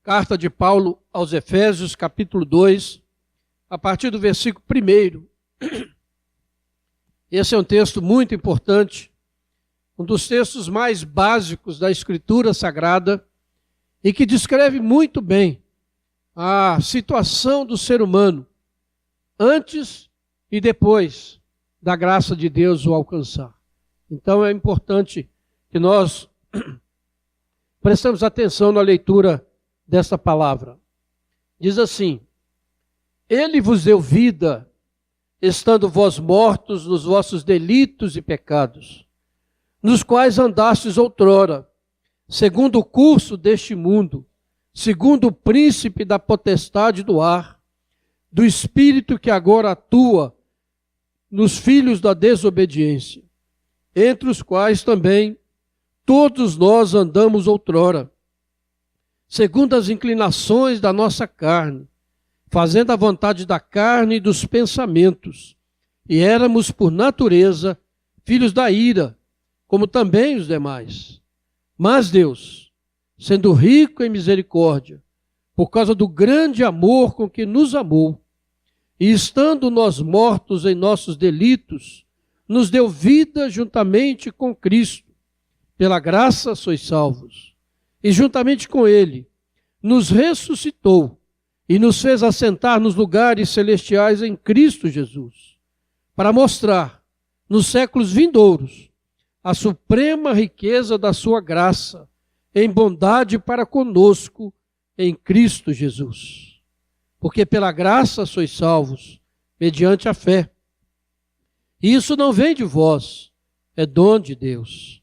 Carta de Paulo aos Efésios, capítulo 2, a partir do versículo 1. Esse é um texto muito importante, um dos textos mais básicos da Escritura Sagrada e que descreve muito bem a situação do ser humano antes e depois da graça de Deus o alcançar. Então é importante que nós prestemos atenção na leitura desta palavra. Diz assim: Ele vos deu vida, estando vós mortos nos vossos delitos e pecados, nos quais andastes outrora, segundo o curso deste mundo, segundo o príncipe da potestade do ar, do espírito que agora atua nos filhos da desobediência, entre os quais também todos nós andamos outrora, segundo as inclinações da nossa carne, fazendo a vontade da carne e dos pensamentos, e éramos por natureza filhos da ira, como também os demais. Mas Deus, sendo rico em misericórdia, por causa do grande amor com que nos amou, e estando nós mortos em nossos delitos, nos deu vida juntamente com Cristo. Pela graça sois salvos. E juntamente com Ele, nos ressuscitou e nos fez assentar nos lugares celestiais em Cristo Jesus, para mostrar, nos séculos vindouros, a suprema riqueza da sua graça, em bondade para conosco, em Cristo Jesus. Porque pela graça sois salvos, mediante a fé. E isso não vem de vós, é dom de Deus,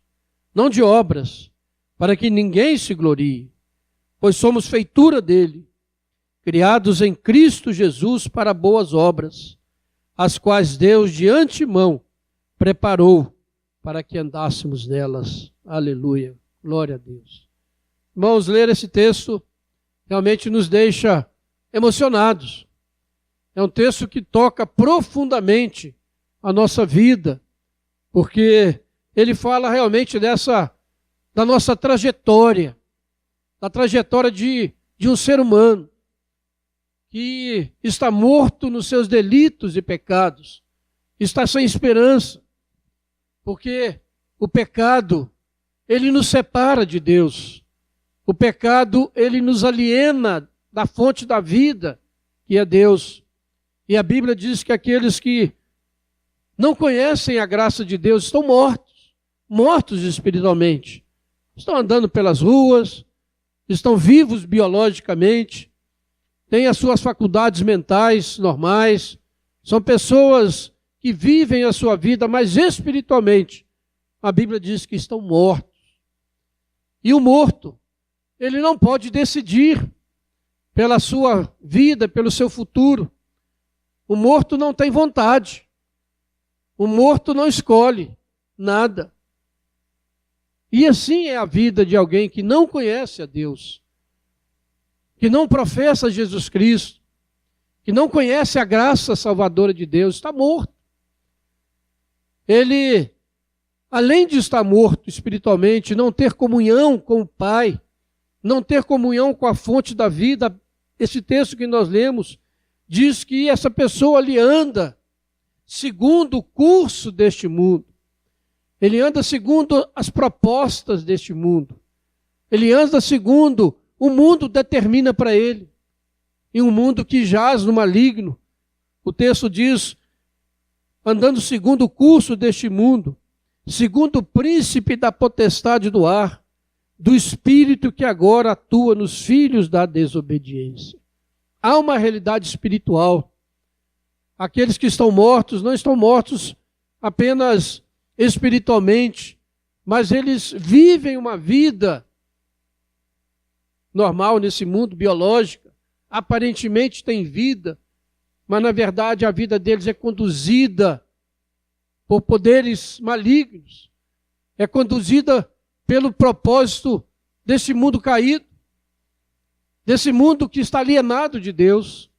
não de obras, para que ninguém se glorie, pois somos feitura dele, criados em Cristo Jesus para boas obras, as quais Deus de antemão preparou para que andássemos nelas. Aleluia, glória a Deus. Irmãos, ler esse texto realmente nos deixa emocionados. É um texto que toca profundamente a nossa vida, porque ele fala realmente da nossa trajetória, da trajetória de um ser humano que está morto nos seus delitos e pecados, está sem esperança, porque o pecado, ele nos separa de Deus. O pecado, ele nos aliena da fonte da vida, que é Deus. E a Bíblia diz que aqueles que não conhecem a graça de Deus estão mortos espiritualmente. Estão andando pelas ruas, estão vivos biologicamente, têm as suas faculdades mentais normais, são pessoas que vivem a sua vida, mas espiritualmente a Bíblia diz que estão mortos. E o morto, ele não pode decidir pela sua vida, pelo seu futuro. O morto não tem vontade. O morto não escolhe nada. E assim é a vida de alguém que não conhece a Deus, que não professa Jesus Cristo, que não conhece a graça salvadora de Deus, está morto. Ele, além de estar morto espiritualmente, não ter comunhão com o Pai, não ter comunhão com a fonte da vida, esse texto que nós lemos diz que essa pessoa ali anda segundo o curso deste mundo. Ele anda segundo as propostas deste mundo. Ele anda segundo o mundo determina para ele. E um mundo que jaz no maligno. O texto diz, andando segundo o curso deste mundo, segundo o príncipe da potestade do ar, do espírito que agora atua nos filhos da desobediência. Há uma realidade espiritual. Aqueles que estão mortos não estão mortos apenas espiritualmente, mas eles vivem uma vida normal nesse mundo biológico, aparentemente têm vida, mas na verdade a vida deles é conduzida por poderes malignos, é conduzida pelo propósito desse mundo caído, desse mundo que está alienado de Deus.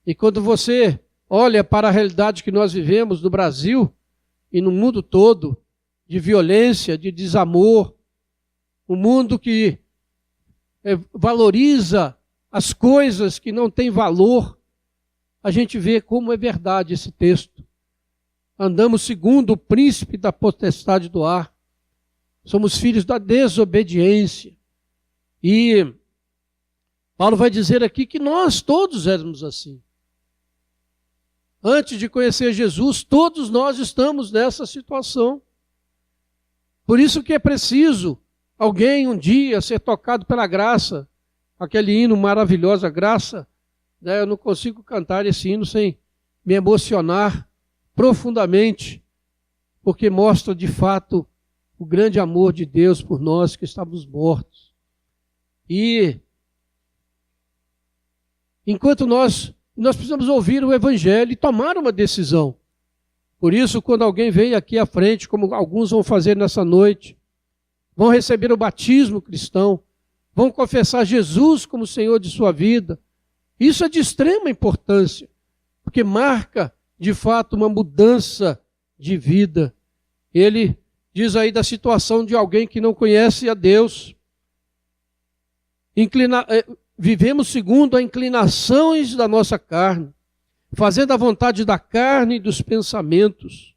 E quando você olha para a realidade que nós vivemos no Brasil e no mundo todo, de violência, de desamor, um mundo que valoriza as coisas que não têm valor, a gente vê como é verdade esse texto. Andamos segundo o príncipe da potestade do ar. Somos filhos da desobediência. E Paulo vai dizer aqui que nós todos éramos assim. Antes de conhecer Jesus, todos nós estamos nessa situação. Por isso que é preciso alguém um dia ser tocado pela graça, aquele hino maravilhosa, graça, né? Eu não consigo cantar esse hino sem me emocionar profundamente, porque mostra de fato o grande amor de Deus por nós que estávamos mortos. E enquanto nós precisamos ouvir o Evangelho e tomar uma decisão. Por isso, quando alguém vem aqui à frente, como alguns vão fazer nessa noite, vão receber o batismo cristão, vão confessar Jesus como Senhor de sua vida. Isso é de extrema importância, porque marca, de fato, uma mudança de vida. Ele diz aí da situação de alguém que não conhece a Deus. Vivemos segundo as inclinações da nossa carne, fazendo a vontade da carne e dos pensamentos.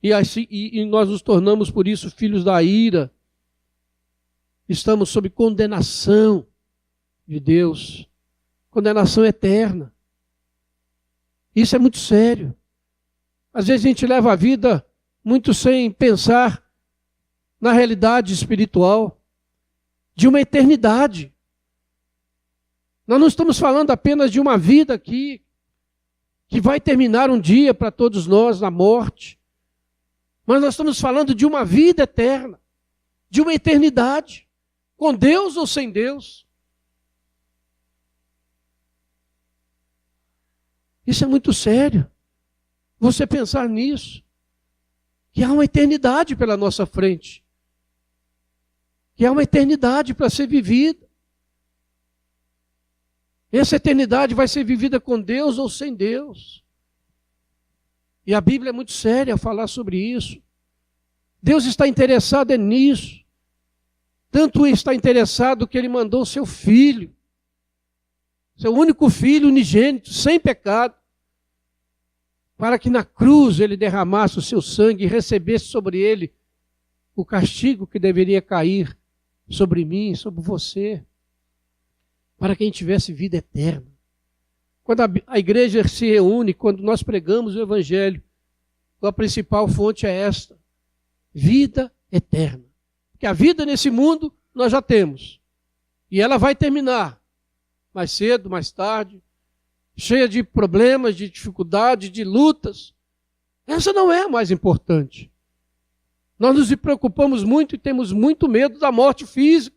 E nós nos tornamos, por isso, filhos da ira. Estamos sob condenação de Deus, condenação eterna. Isso é muito sério. Às vezes a gente leva a vida muito sem pensar na realidade espiritual de uma eternidade. Nós não estamos falando apenas de uma vida aqui, que vai terminar um dia para todos nós na morte, mas nós estamos falando de uma vida eterna, de uma eternidade, com Deus ou sem Deus. Isso é muito sério, você pensar nisso, que há uma eternidade pela nossa frente, que há uma eternidade para ser vivida. Essa eternidade vai ser vivida com Deus ou sem Deus. E a Bíblia é muito séria a falar sobre isso. Deus está interessado nisso. Tanto está interessado que Ele mandou o seu Filho, seu único Filho unigênito, sem pecado, para que na cruz Ele derramasse o seu sangue e recebesse sobre Ele o castigo que deveria cair sobre mim, sobre você, para quem tivesse vida eterna. Quando a igreja se reúne, quando nós pregamos o Evangelho, a principal fonte é esta: vida eterna. Porque a vida nesse mundo nós já temos. E ela vai terminar, mais cedo, mais tarde, cheia de problemas, de dificuldades, de lutas. Essa não é a mais importante. Nós nos preocupamos muito e temos muito medo da morte física.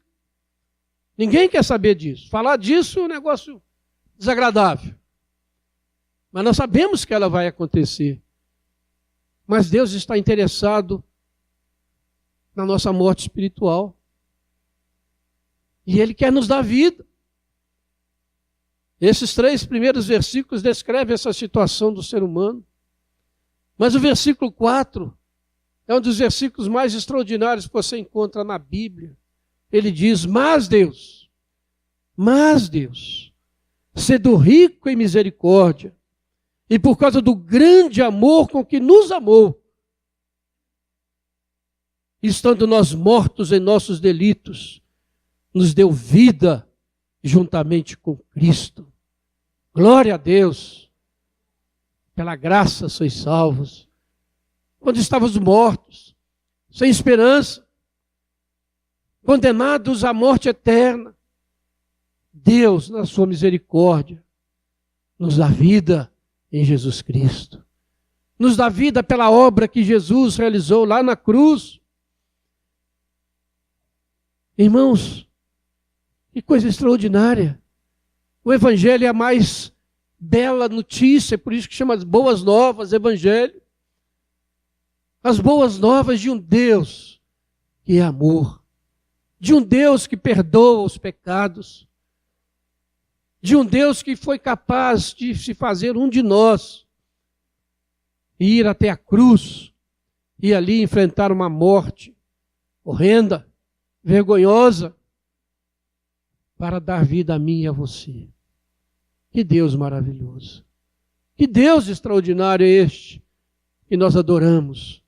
Ninguém quer saber disso. Falar disso é um negócio desagradável. Mas nós sabemos que ela vai acontecer. Mas Deus está interessado na nossa morte espiritual. E Ele quer nos dar vida. Esses 3 primeiros versículos descrevem essa situação do ser humano. Mas o versículo 4 é um dos versículos mais extraordinários que você encontra na Bíblia. Ele diz: mas Deus, sendo rico em misericórdia, e por causa do grande amor com que nos amou, estando nós mortos em nossos delitos, nos deu vida juntamente com Cristo. Glória a Deus, pela graça sois salvos. Quando estávamos mortos, sem esperança, condenados à morte eterna, Deus, na sua misericórdia, nos dá vida em Jesus Cristo. Nos dá vida pela obra que Jesus realizou lá na cruz. Irmãos, que coisa extraordinária. O Evangelho é a mais bela notícia, por isso que chama as boas novas, Evangelho. As boas novas de um Deus que é amor. De um Deus que perdoa os pecados, de um Deus que foi capaz de se fazer um de nós, e ir até a cruz, e ali enfrentar uma morte horrenda, vergonhosa, para dar vida a mim e a você. Que Deus maravilhoso. Que Deus extraordinário é este que nós adoramos.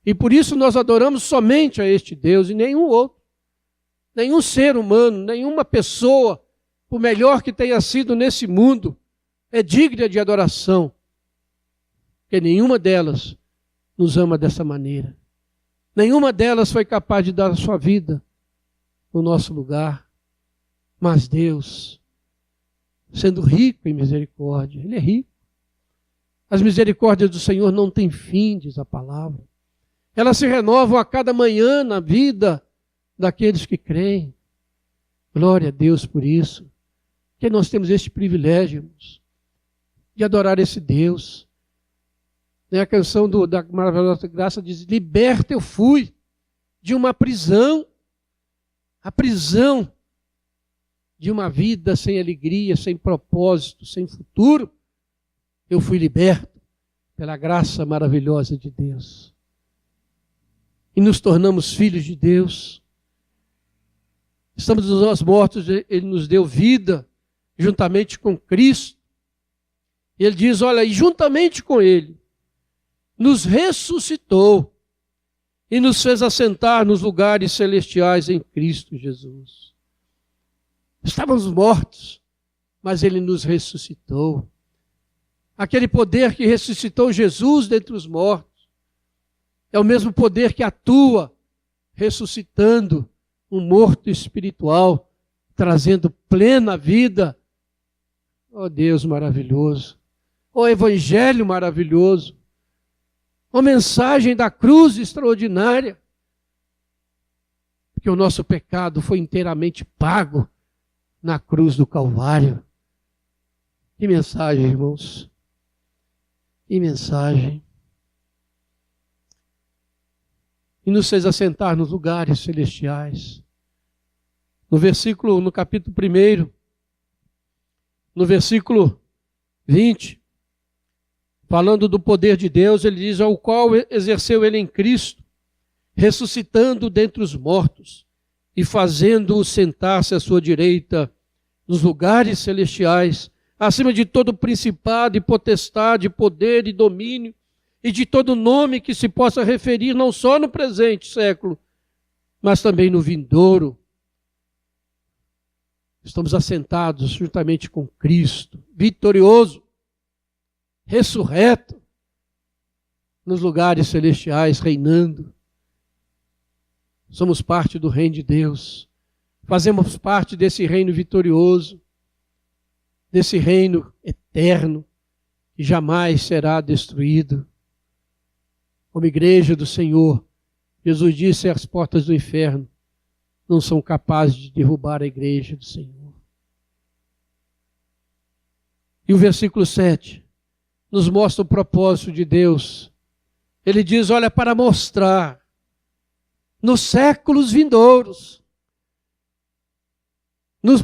E por isso nós adoramos somente a este Deus e nenhum outro. Nenhum ser humano, nenhuma pessoa, por melhor que tenha sido nesse mundo, é digna de adoração. Porque nenhuma delas nos ama dessa maneira. Nenhuma delas foi capaz de dar a sua vida no nosso lugar. Mas Deus, sendo rico em misericórdia, Ele é rico. As misericórdias do Senhor não têm fim, diz a palavra. Elas se renovam a cada manhã na vida daqueles que creem. Glória a Deus por isso. Que nós temos este privilégio, irmãos, de adorar esse Deus. A canção da Maravilhosa Graça diz: liberta eu fui de uma prisão, a prisão de uma vida sem alegria, sem propósito, sem futuro. Eu fui liberto pela graça maravilhosa de Deus. E nos tornamos filhos de Deus. Estamos nós mortos, Ele nos deu vida juntamente com Cristo. E Ele diz, olha, e juntamente com Ele, nos ressuscitou e nos fez assentar nos lugares celestiais em Cristo Jesus. Estávamos mortos, mas Ele nos ressuscitou. Aquele poder que ressuscitou Jesus dentre os mortos é o mesmo poder que atua ressuscitando um morto espiritual, trazendo plena vida. Oh Deus maravilhoso, oh Evangelho maravilhoso, oh mensagem da cruz extraordinária, porque o nosso pecado foi inteiramente pago na cruz do Calvário. Que mensagem, irmãos! Que mensagem! E nos fez assentar nos lugares celestiais. No capítulo 1, no versículo 20, falando do poder de Deus, ele diz, ao qual exerceu ele em Cristo, ressuscitando dentre os mortos e fazendo-o sentar-se à sua direita nos lugares celestiais, acima de todo principado e potestade, poder e domínio, e de todo nome que se possa referir não só no presente século, mas também no vindouro. Estamos assentados juntamente com Cristo, vitorioso, ressurreto, nos lugares celestiais, reinando. Somos parte do reino de Deus. Fazemos parte desse reino vitorioso, desse reino eterno, que jamais será destruído. Como igreja do Senhor, Jesus disse, as portas do inferno não são capazes de derrubar a igreja do Senhor. E o versículo 7 nos mostra o propósito de Deus. Ele diz, olha, para mostrar nos séculos vindouros,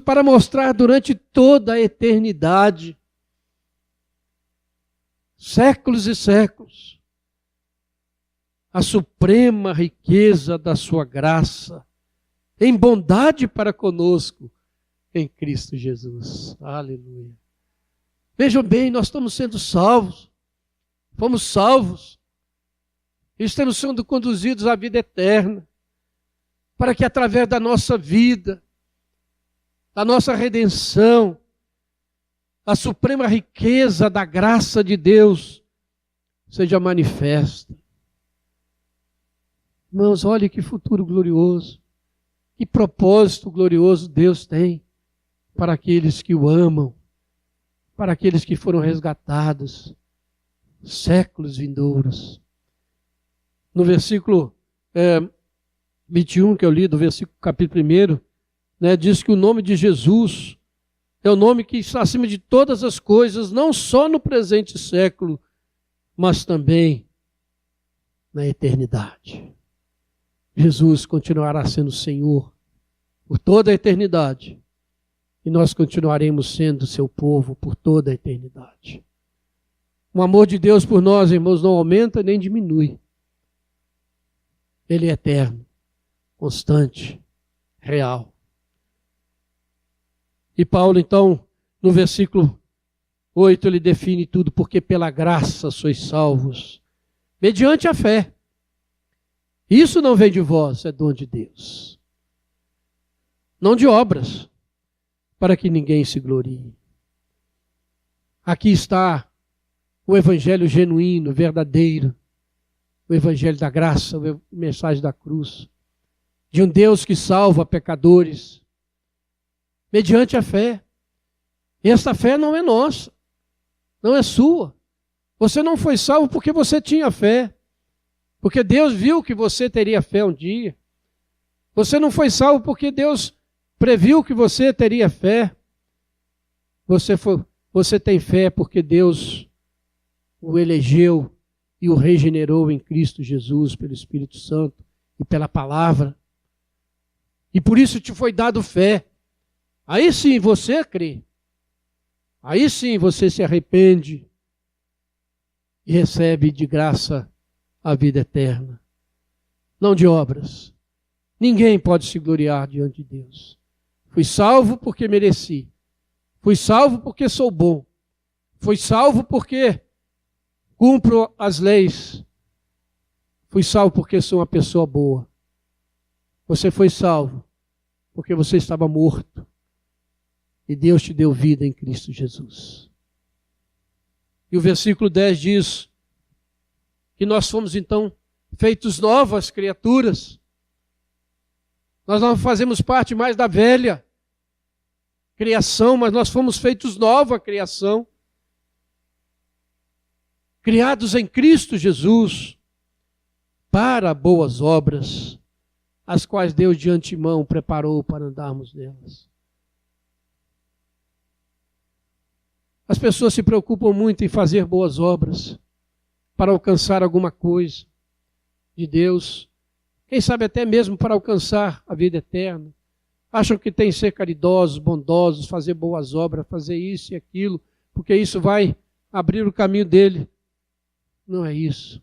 para mostrar durante toda a eternidade, séculos e séculos, a suprema riqueza da sua graça, em bondade para conosco, em Cristo Jesus. Aleluia. Vejam bem, nós estamos sendo salvos, fomos salvos, e estamos sendo conduzidos à vida eterna, para que através da nossa vida, da nossa redenção, a suprema riqueza da graça de Deus seja manifesta. Irmãos, olhe que futuro glorioso, que propósito glorioso Deus tem para aqueles que o amam, para aqueles que foram resgatados, séculos vindouros. No versículo 21 que eu li, do versículo capítulo 1, diz que o nome de Jesus é o nome que está acima de todas as coisas, não só no presente século, mas também na eternidade. Jesus continuará sendo Senhor por toda a eternidade. E nós continuaremos sendo seu povo por toda a eternidade. O amor de Deus por nós, irmãos, não aumenta nem diminui. Ele é eterno, constante, real. E Paulo, então, no versículo 8, ele define tudo: porque pela graça sois salvos, mediante a fé. Isso não vem de vós, é dom de Deus. Não de obras, para que ninguém se glorie. Aqui está o evangelho genuíno, verdadeiro, o evangelho da graça, a mensagem da cruz, de um Deus que salva pecadores, mediante a fé. E esta fé não é nossa, não é sua. Você não foi salvo porque você tinha fé, porque Deus viu que você teria fé um dia. Você não foi salvo porque Deus previu que você teria fé. Você tem fé porque Deus o elegeu e o regenerou em Cristo Jesus pelo Espírito Santo e pela palavra. E por isso te foi dado fé. Aí sim você crê. Aí sim você se arrepende e recebe de graça a vida eterna. Não de obras. Ninguém pode se gloriar diante de Deus. Fui salvo porque mereci. Fui salvo porque sou bom. Fui salvo porque cumpro as leis. Fui salvo porque sou uma pessoa boa. Você foi salvo porque você estava morto. E Deus te deu vida em Cristo Jesus. E o versículo 10 diz que nós fomos então feitos novas criaturas. Nós não fazemos parte mais da velha criação, mas nós fomos feitos nova criação. Criados em Cristo Jesus para boas obras, as quais Deus de antemão preparou para andarmos nelas. As pessoas se preocupam muito em fazer boas obras para alcançar alguma coisa de Deus. Quem sabe até mesmo para alcançar a vida eterna. Acham que tem que ser caridosos, bondosos, fazer boas obras, fazer isso e aquilo, porque isso vai abrir o caminho dele. Não é isso.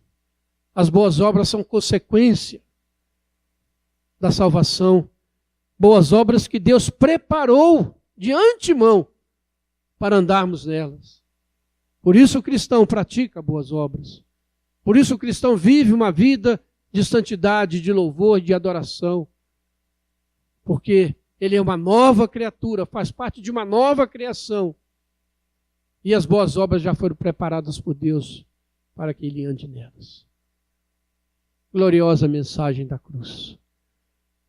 As boas obras são consequência da salvação. Boas obras que Deus preparou de antemão para andarmos nelas. Por isso o cristão pratica boas obras. Por isso o cristão vive uma vida de santidade, de louvor, de adoração. Porque ele é uma nova criatura, faz parte de uma nova criação. E as boas obras já foram preparadas por Deus para que ele ande nelas. Gloriosa mensagem da cruz.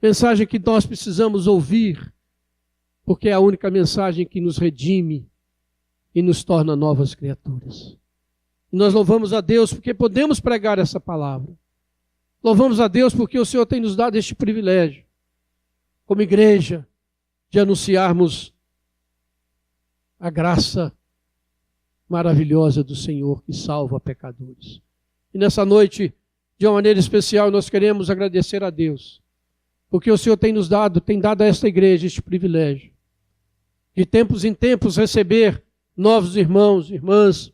Mensagem que nós precisamos ouvir, porque é a única mensagem que nos redime e nos torna novas criaturas. E nós louvamos a Deus porque podemos pregar essa palavra. Louvamos a Deus porque o Senhor tem nos dado este privilégio, como igreja, de anunciarmos a graça maravilhosa do Senhor que salva pecadores. E nessa noite, de uma maneira especial, nós queremos agradecer a Deus, porque o Senhor tem dado a esta igreja este privilégio, de tempos em tempos receber novos irmãos, irmãs,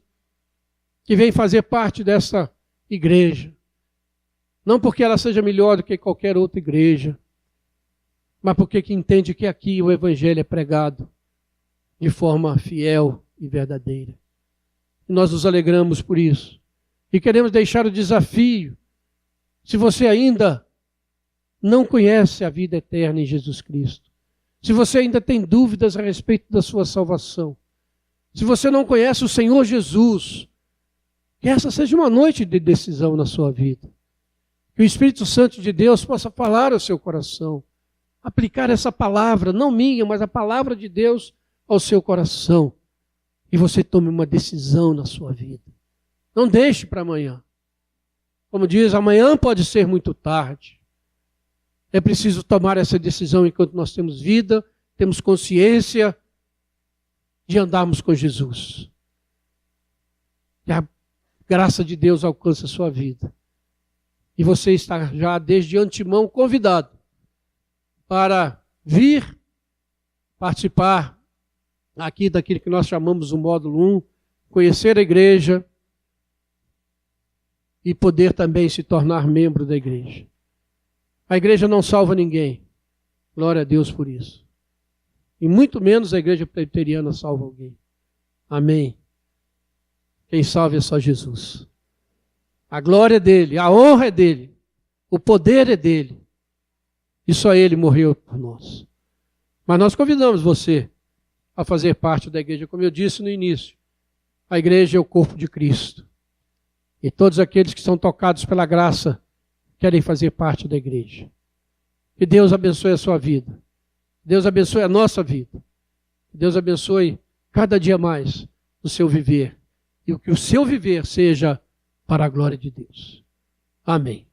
que vêm fazer parte dessa igreja. Não porque ela seja melhor do que qualquer outra igreja, mas porque que entende que aqui o Evangelho é pregado de forma fiel e verdadeira. E nós nos alegramos por isso. E queremos deixar o desafio, se você ainda não conhece a vida eterna em Jesus Cristo, se você ainda tem dúvidas a respeito da sua salvação, se você não conhece o Senhor Jesus, que essa seja uma noite de decisão na sua vida. Que o Espírito Santo de Deus possa falar ao seu coração, aplicar essa palavra, não minha, mas a palavra de Deus ao seu coração. E você tome uma decisão na sua vida. Não deixe para amanhã. Como diz, amanhã pode ser muito tarde. É preciso tomar essa decisão enquanto nós temos vida, temos consciência de andarmos com Jesus. Que a graça de Deus alcance a sua vida. E você está já desde antemão convidado para vir participar aqui daquilo que nós chamamos o módulo 1, conhecer a igreja e poder também se tornar membro da igreja. A igreja não salva ninguém. Glória a Deus por isso. E muito menos a igreja presbiteriana salva alguém. Amém. Quem salva é só Jesus. A glória é dele, a honra é dele, o poder é dele. E só ele morreu por nós. Mas nós convidamos você a fazer parte da igreja, como eu disse no início. A igreja é o corpo de Cristo. E todos aqueles que são tocados pela graça querem fazer parte da igreja. Que Deus abençoe a sua vida. Deus abençoe a nossa vida. Deus abençoe cada dia mais o seu viver. E que o seu viver seja para a glória de Deus. Amém.